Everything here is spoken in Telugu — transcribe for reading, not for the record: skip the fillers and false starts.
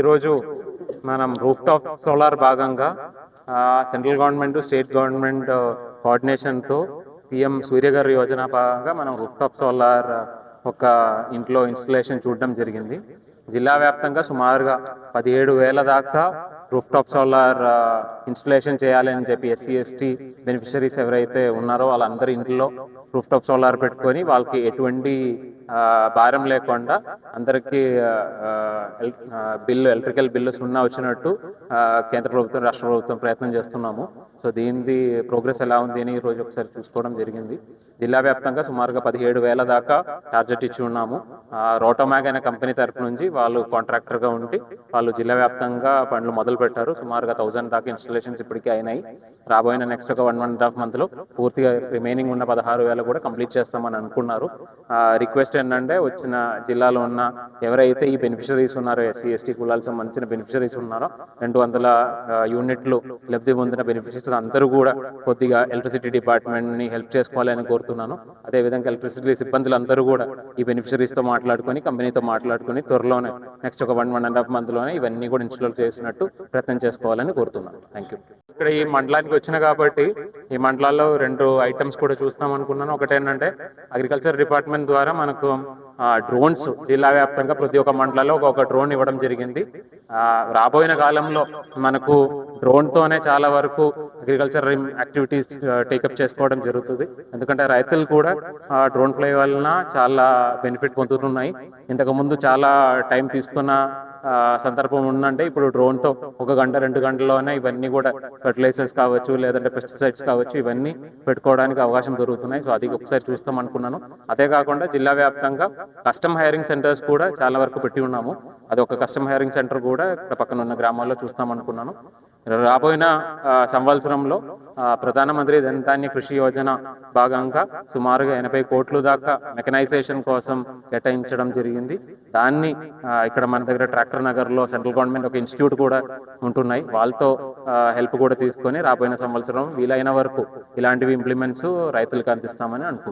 ఈరోజు మనం రూఫ్ టాప్ సోలార్ భాగంగా సెంట్రల్ గవర్నమెంట్ స్టేట్ గవర్నమెంట్ కోఆర్డినేషన్తో పిఎం సూర్యఘర్ యోజన భాగంగా మనం రూఫ్ టాప్ సోలార్ ఒక ఇంట్లో ఇన్స్టలేషన్ చూడడం జరిగింది. జిల్లా వ్యాప్తంగా సుమారుగా 17,000 దాకా రూఫ్ టాప్ సోలార్ ఇన్స్టలేషన్ చేయాలని చెప్పి ఎస్సీ ఎస్టీ బెనిఫిషరీస్ ఎవరైతే ఉన్నారో వాళ్ళందరి ఇంట్లో రూఫ్ టాప్ సోలార్ పెట్టుకొని వాళ్ళకి ఎటువంటి భారం లేకుండా అందరికీ ఎలక్ట్రికల్ బిల్లు సున్నా వచ్చినట్టు కేంద్ర ప్రభుత్వం రాష్ట్ర ప్రభుత్వం ప్రయత్నం చేస్తున్నాము. సో దీనిది ప్రోగ్రెస్ ఎలా ఉంది అని ఈరోజు ఒకసారి చూసుకోవడం జరిగింది. జిల్లా వ్యాప్తంగా సుమారుగా 17,000 దాకా టార్గెట్ ఇచ్చి ఉన్నాము. రోటోమాగ్ అనే కంపెనీ తరఫు నుంచి వాళ్ళు కాంట్రాక్టర్గా ఉండి వాళ్ళు జిల్లా వ్యాప్తంగా పనులు మొదలు పెట్టారు. సుమారుగా 1000 దాకా ఇన్స్టలేషన్స్ ఇప్పటికీ అయినాయి. రాబోయిన నెక్స్ట్ ఒక 1.5 monthలో పూర్తిగా రిమైనింగ్ ఉన్న 16,000 కూడా కంప్లీట్ చేస్తామని అనుకున్నారు. రిక్వెస్ట్ ఏంటంటే వచ్చిన జిల్లాలో ఉన్న ఎవరైతే ఈ బెనిఫిషరీస్ ఉన్నారో ఎస్సీ ఎస్టీ కులాలకు సంబంధించిన బెనిఫిషరీస్ ఉన్నారో 200 యూనిట్లు లబ్ధి పొందిన బెనిఫిషరీస్ అందరూ కూడా కొద్దిగా ఎలక్ట్రిసిటీ డిపార్ట్మెంట్ని హెల్ప్ చేసుకోవాలని కోరుతున్నాను. అదేవిధంగా ఎలక్ట్రిసిటీ సిబ్బందులు అందరూ కూడా ఈ బెనిఫిషరీస్తో మాట్లాడుకొని కంపెనీతో మాట్లాడుకొని త్వరలోనే నెక్స్ట్ ఒక 1.5 monthలోనే ఇవన్నీ కూడా ఇన్స్టాల్ చేసినట్టు ప్రయత్నం చేసుకోవాలని కోరుతున్నాను. Thank you. ఇక్కడ ఈ మండలానికి వచ్చిన కాబట్టి ఈ మండలాల్లో 2 ఐటమ్స్ కూడా చూస్తాం అనుకున్నాను. ఒకటేంటంటే అగ్రికల్చర్ డిపార్ట్మెంట్ ద్వారా మనకు డ్రోన్స్ జిల్లా వ్యాప్తంగా ప్రతి ఒక్క మండలాల్లో ఒక డ్రోన్ ఇవ్వడం జరిగింది. రాబోయిన కాలంలో మనకు డ్రోన్తోనే చాలా వరకు అగ్రికల్చర్ యాక్టివిటీస్ టేకప్ చేసుకోవడం జరుగుతుంది. ఎందుకంటే రైతులు కూడా డ్రోన్ ఫ్లై వలన చాలా బెనిఫిట్ పొందుతున్నాయి. ఇంతకుముందు చాలా టైం తీసుకున్న సందర్భం ఉందంటే ఇప్పుడు డ్రోన్తో 1 గంట 2 గంటల్లోనే ఇవన్నీ కూడా ఫర్టిలైజర్స్ కావచ్చు లేదంటే పెస్టిసైడ్స్ కావచ్చు ఇవన్నీ పెట్టుకోవడానికి అవకాశం దొరుకుతున్నాయి. సో అది ఒకసారి చూస్తాం అనుకున్నాను. అదే కాకుండా జిల్లా వ్యాప్తంగా కస్టమ్ హైరింగ్ సెంటర్స్ కూడా చాలా వరకు పెట్టి ఉన్నాము. అది ఒక కస్టమ్ హైరింగ్ సెంటర్ కూడా ఇక్కడ పక్కన ఉన్న గ్రామాల్లో చూస్తాం అనుకున్నాను. రాబోయిన సంవత్సరంలో ప్రధానమంత్రి ధన్ కృషి యోజన భాగంగా సుమారుగా 80 కోట్ల దాకా మెకనైజేషన్ కోసం కేటాయించడం జరిగింది. దాన్ని ఇక్కడ మన దగ్గర ట్రాక్టర్ నగర్లో సెంట్రల్ గవర్నమెంట్ ఒక ఇన్స్టిట్యూట్ కూడా ఉంటున్నాయి. వాళ్ళతో హెల్ప్ కూడా తీసుకొని రాబోయిన సంవత్సరం వీలైన వరకు ఇలాంటివి ఇంప్లిమెంట్స్ రైతులకు అందిస్తామని అనుకుంటున్నాను.